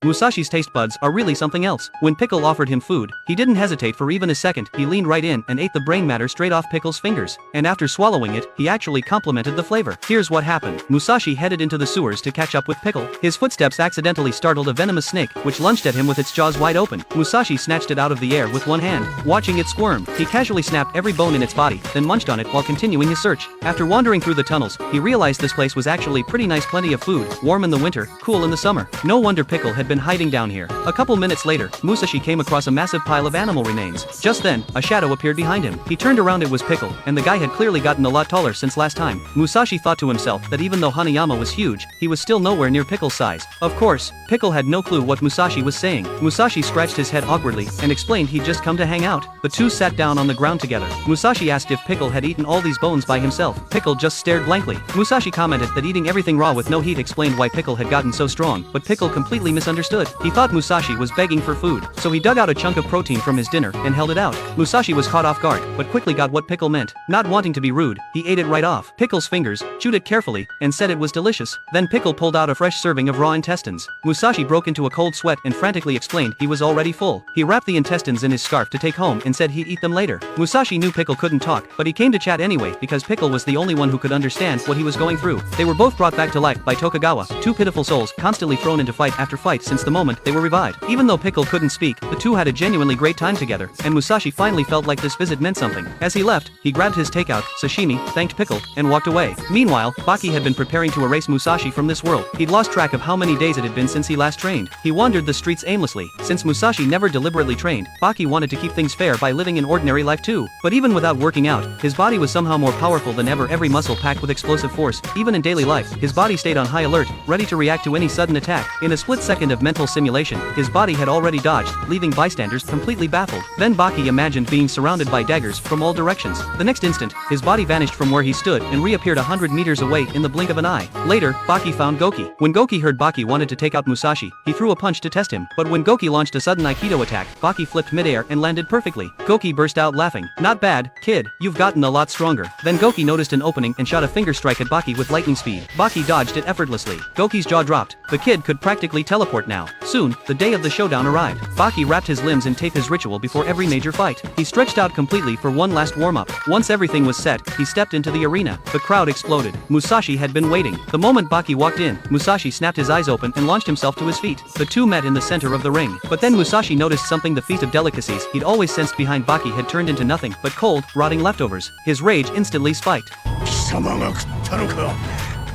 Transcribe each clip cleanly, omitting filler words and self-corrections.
Musashi's taste buds are really something else. When Pickle offered him food, he didn't hesitate for even a second. He leaned right in and ate the brain matter straight off Pickle's fingers. And after swallowing it, he actually complimented the flavor. Here's what happened. Musashi headed into the sewers to catch up with Pickle. His footsteps accidentally startled a venomous snake, which lunged at him with its jaws wide open. Musashi snatched it out of the air with one hand. Watching it squirm, he casually snapped every bone in its body, then munched on it while continuing his search. After wandering through the tunnels, he realized this place was actually pretty nice, plenty of food, warm in the winter, cool in the summer. No wonder Pickle had been hiding down here. A couple minutes later, Musashi came across a massive pile of animal remains. Just then, a shadow appeared behind him. He turned around, it was Pickle, and the guy had clearly gotten a lot taller since last time. Musashi thought to himself that even though Hanayama was huge, he was still nowhere near Pickle's size. Of course, Pickle had no clue what Musashi was saying. Musashi scratched his head awkwardly and explained he'd just come to hang out. The two sat down on the ground together. Musashi asked if Pickle had eaten all these bones by himself. Pickle just stared blankly. Musashi commented that eating everything raw with no heat explained why Pickle had gotten so strong, but Pickle completely misunderstood. He thought Musashi was begging for food, so he dug out a chunk of protein from his dinner and held it out. Musashi was caught off guard, but quickly got what Pickle meant. Not wanting to be rude, he ate it right off Pickle's fingers, chewed it carefully, and said it was delicious. Then Pickle pulled out a fresh serving of raw intestines. Musashi broke into a cold sweat and frantically explained he was already full. He wrapped the intestines in his scarf to take home and said he'd eat them later. Musashi knew Pickle couldn't talk, but he came to chat anyway because Pickle was the only one who could understand what he was going through. They were both brought back to life by Tokugawa, two pitiful souls constantly thrown into fight after fight since the moment they were revived. Even though Pickle couldn't speak, the two had a genuinely great time together, and Musashi finally felt like this visit meant something. As he left, he grabbed his takeout, sashimi, thanked Pickle, and walked away. Meanwhile, Baki had been preparing to erase Musashi from this world. He'd lost track of how many days it had been since he last trained. He wandered the streets aimlessly. Since Musashi never deliberately trained, Baki wanted to keep things fair by living an ordinary life too. But even without working out, his body was somehow more powerful than ever, every muscle packed with explosive force. Even in daily life, his body stayed on high alert, ready to react to any sudden attack. In a split second of mental simulation, his body had already dodged, leaving bystanders completely baffled. Then Baki imagined being surrounded by daggers from all directions. The next instant, his body vanished from where he stood and reappeared 100 meters away in the blink of an eye. Later, Baki found Goki. When Goki heard Baki wanted to take out Musashi, he threw a punch to test him. But when Goki launched a sudden Aikido attack, Baki flipped midair and landed perfectly. Goki burst out laughing. "Not bad, kid, you've gotten a lot stronger." Then Goki noticed an opening and shot a finger strike at Baki with lightning speed. Baki dodged it effortlessly. Goki's jaw dropped. The kid could practically teleport now. Soon, the day of the showdown arrived. Baki wrapped his limbs in tape, his ritual before every major fight. He stretched out completely for one last warm-up. Once everything was set, he stepped into the arena. The crowd exploded. Musashi had been waiting. The moment Baki walked in, Musashi snapped his eyes open and launched himself to his feet. The two met in the center of the ring. But then Musashi noticed something. The feast of delicacies he'd always sensed behind Baki had turned into nothing but cold, rotting leftovers. His rage instantly spiked. 貴様が食ったのか、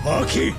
バキ。